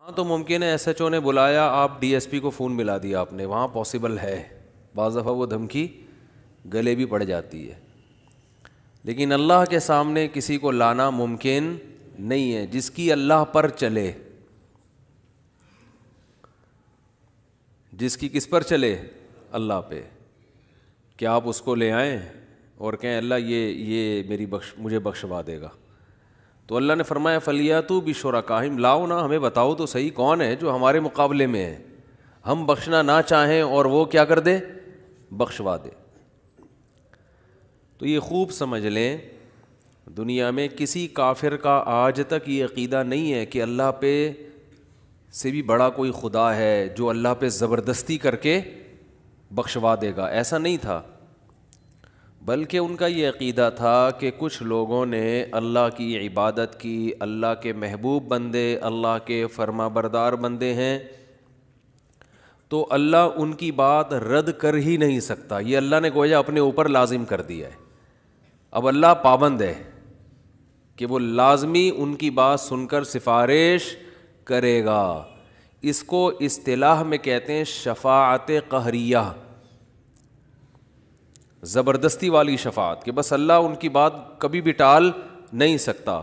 ہاں تو ممکن ہے ایس ایچ او نے بلایا, آپ ڈی ایس پی کو فون ملا دیا آپ نے, وہاں پاسبل ہے, بعض دفعہ وہ دھمکی گلے بھی پڑ جاتی ہے, لیکن اللہ کے سامنے کسی کو لانا ممکن نہیں ہے. جس کی اللہ پر چلے, جس کی کس پر چلے, اللہ پہ, کیا آپ اس کو لے آئیں اور کہیں اللہ یہ میری مجھے بخشوا دے گا؟ تو اللہ نے فرمایا فلیاتوا بشرکائہم, لاؤ نا, ہمیں بتاؤ تو صحیح کون ہے جو ہمارے مقابلے میں ہے, ہم بخشنا نہ چاہیں اور وہ کیا کر دے, بخشوا دے. تو یہ خوب سمجھ لیں, دنیا میں کسی کافر کا آج تک یہ عقیدہ نہیں ہے کہ اللہ پہ سے بھی بڑا کوئی خدا ہے جو اللہ پہ زبردستی کر کے بخشوا دے گا, ایسا نہیں تھا. بلکہ ان کا یہ عقیدہ تھا کہ کچھ لوگوں نے اللہ کی عبادت کی, اللہ کے محبوب بندے, اللہ کے فرما بردار بندے ہیں, تو اللہ ان کی بات رد کر ہی نہیں سکتا. یہ اللہ نے گویا اپنے اوپر لازم کر دیا ہے. اب اللہ پابند ہے کہ وہ لازمی ان کی بات سن کر سفارش کرے گا. اس کو اصطلاح میں کہتے ہیں شفاعت قہریہ, زبردستی والی شفاعت, کہ بس اللہ ان کی بات کبھی بھی ٹال نہیں سکتا.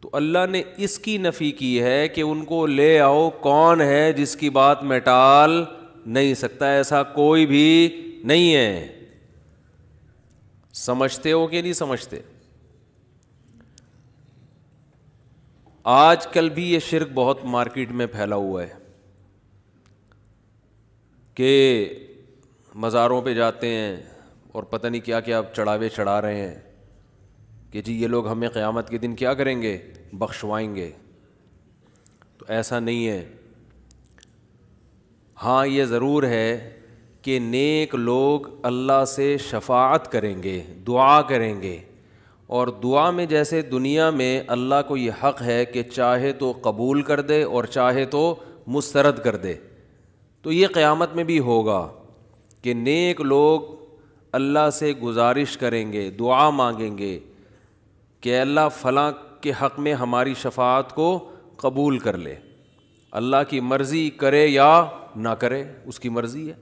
تو اللہ نے اس کی نفی کی ہے کہ ان کو لے آؤ, کون ہے جس کی بات میں ٹال نہیں سکتا, ایسا کوئی بھی نہیں ہے. سمجھتے ہو کہ نہیں سمجھتے؟ آج کل بھی یہ شرک بہت مارکیٹ میں پھیلا ہوا ہے کہ مزاروں پہ جاتے ہیں اور پتہ نہیں کیا کیا چڑھاوے چڑھا رہے ہیں کہ جی یہ لوگ ہمیں قیامت کے دن کیا کریں گے, بخشوائیں گے. تو ایسا نہیں ہے. ہاں یہ ضرور ہے کہ نیک لوگ اللہ سے شفاعت کریں گے, دعا کریں گے, اور دعا میں جیسے دنیا میں اللہ کو یہ حق ہے کہ چاہے تو قبول کر دے اور چاہے تو مسترد کر دے, تو یہ قیامت میں بھی ہوگا کہ نیک لوگ اللہ سے گزارش کریں گے, دعا مانگیں گے کہ اللہ فلاں کے حق میں ہماری شفاعت کو قبول کر لے. اللہ کی مرضی کرے یا نہ کرے, اس کی مرضی ہے.